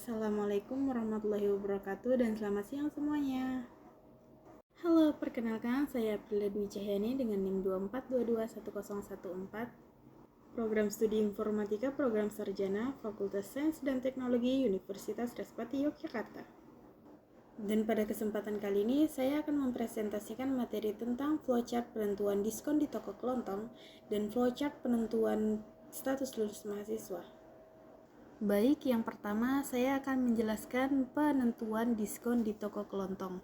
Assalamualaikum warahmatullahi wabarakatuh dan selamat siang semuanya. Halo, perkenalkan saya Aprila Dwi Cahyani dengan NIM 24221014, Program Studi Informatika Program Sarjana Fakultas Sains dan Teknologi Universitas Respati Yogyakarta. Dan pada kesempatan kali ini saya akan mempresentasikan materi tentang flowchart penentuan diskon di toko kelontong dan flowchart penentuan status lulus mahasiswa. Baik, yang pertama saya akan menjelaskan penentuan diskon di toko kelontong.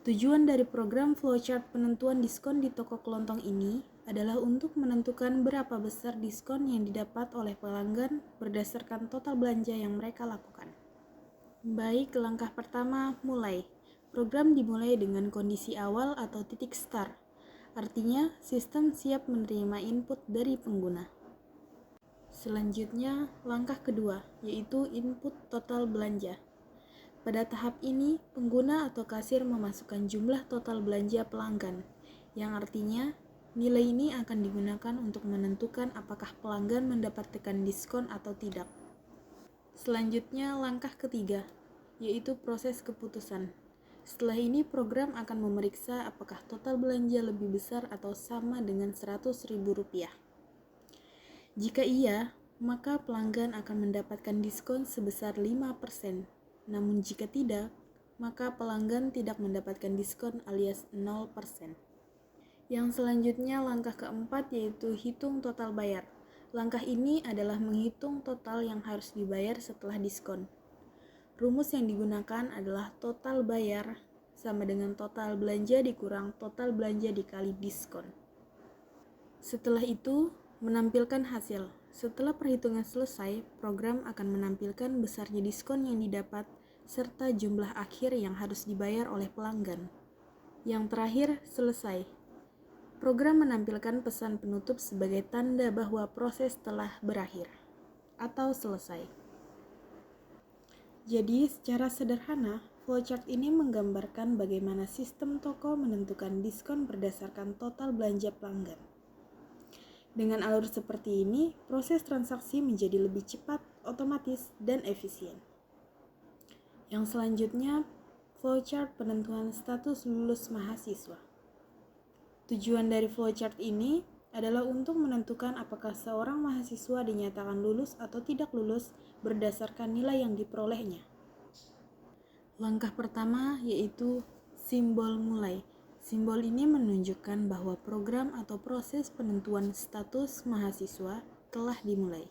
Tujuan dari program flowchart penentuan diskon di toko kelontong ini adalah untuk menentukan berapa besar diskon yang didapat oleh pelanggan berdasarkan total belanja yang mereka lakukan. Baik, langkah pertama, mulai. Program dimulai dengan kondisi awal atau titik start. Artinya, sistem siap menerima input dari pengguna. Selanjutnya, langkah kedua, yaitu input total belanja. Pada tahap ini, pengguna atau kasir memasukkan jumlah total belanja pelanggan, yang artinya nilai ini akan digunakan untuk menentukan apakah pelanggan mendapatkan diskon atau tidak. Selanjutnya, langkah ketiga, yaitu proses keputusan. Setelah ini, program akan memeriksa apakah total belanja lebih besar atau sama dengan Rp100.000. Jika iya, maka pelanggan akan mendapatkan diskon sebesar 5%. Namun jika tidak, maka pelanggan tidak mendapatkan diskon alias 0%. Yang selanjutnya langkah keempat yaitu hitung total bayar. Langkah ini adalah menghitung total yang harus dibayar setelah diskon. Rumus yang digunakan adalah total bayar sama dengan total belanja dikurang total belanja dikali diskon. Setelah itu, menampilkan hasil. Setelah perhitungan selesai, program akan menampilkan besarnya diskon yang didapat serta jumlah akhir yang harus dibayar oleh pelanggan. Yang terakhir, selesai. Program menampilkan pesan penutup sebagai tanda bahwa proses telah berakhir atau selesai. Jadi, secara sederhana, flowchart ini menggambarkan bagaimana sistem toko menentukan diskon berdasarkan total belanja pelanggan. Dengan alur seperti ini, proses transaksi menjadi lebih cepat, otomatis, dan efisien. Yang selanjutnya, flowchart penentuan status lulus mahasiswa. Tujuan dari flowchart ini adalah untuk menentukan apakah seorang mahasiswa dinyatakan lulus atau tidak lulus berdasarkan nilai yang diperolehnya. Langkah pertama yaitu simbol mulai. Simbol ini menunjukkan bahwa program atau proses penentuan status mahasiswa telah dimulai.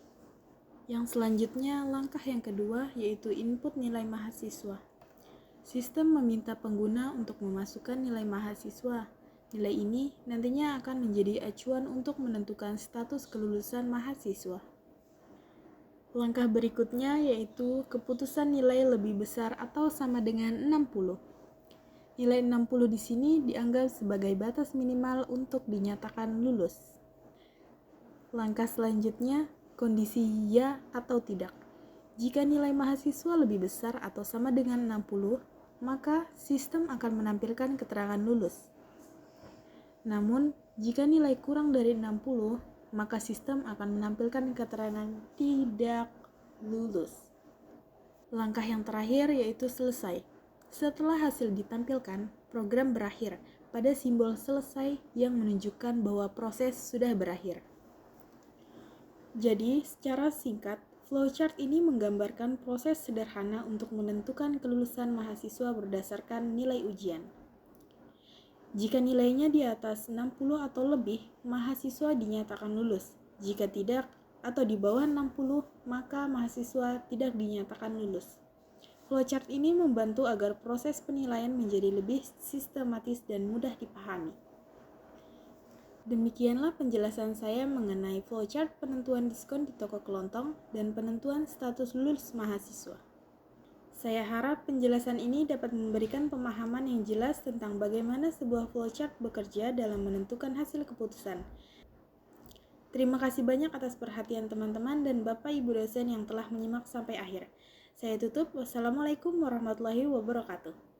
Yang selanjutnya, langkah yang kedua yaitu input nilai mahasiswa. Sistem meminta pengguna untuk memasukkan nilai mahasiswa. Nilai ini nantinya akan menjadi acuan untuk menentukan status kelulusan mahasiswa. Langkah berikutnya yaitu keputusan nilai lebih besar atau sama dengan 60. Nilai 60 di sini dianggap sebagai batas minimal untuk dinyatakan lulus. Langkah selanjutnya, kondisi ya atau tidak. Jika nilai mahasiswa lebih besar atau sama dengan 60, maka sistem akan menampilkan keterangan lulus. Namun, jika nilai kurang dari 60, maka sistem akan menampilkan keterangan tidak lulus. Langkah yang terakhir yaitu selesai. Setelah hasil ditampilkan, program berakhir pada simbol selesai yang menunjukkan bahwa proses sudah berakhir. Jadi, secara singkat, flowchart ini menggambarkan proses sederhana untuk menentukan kelulusan mahasiswa berdasarkan nilai ujian. Jika nilainya di atas 60 atau lebih, mahasiswa dinyatakan lulus. Jika tidak, atau di bawah 60, maka mahasiswa tidak dinyatakan lulus. Flowchart ini membantu agar proses penilaian menjadi lebih sistematis dan mudah dipahami. Demikianlah penjelasan saya mengenai flowchart penentuan diskon di toko kelontong dan penentuan status lulus mahasiswa. Saya harap penjelasan ini dapat memberikan pemahaman yang jelas tentang bagaimana sebuah flowchart bekerja dalam menentukan hasil keputusan. Terima kasih banyak atas perhatian teman-teman dan Bapak Ibu dosen yang telah menyimak sampai akhir. Saya tutup. Wassalamualaikum warahmatullahi wabarakatuh.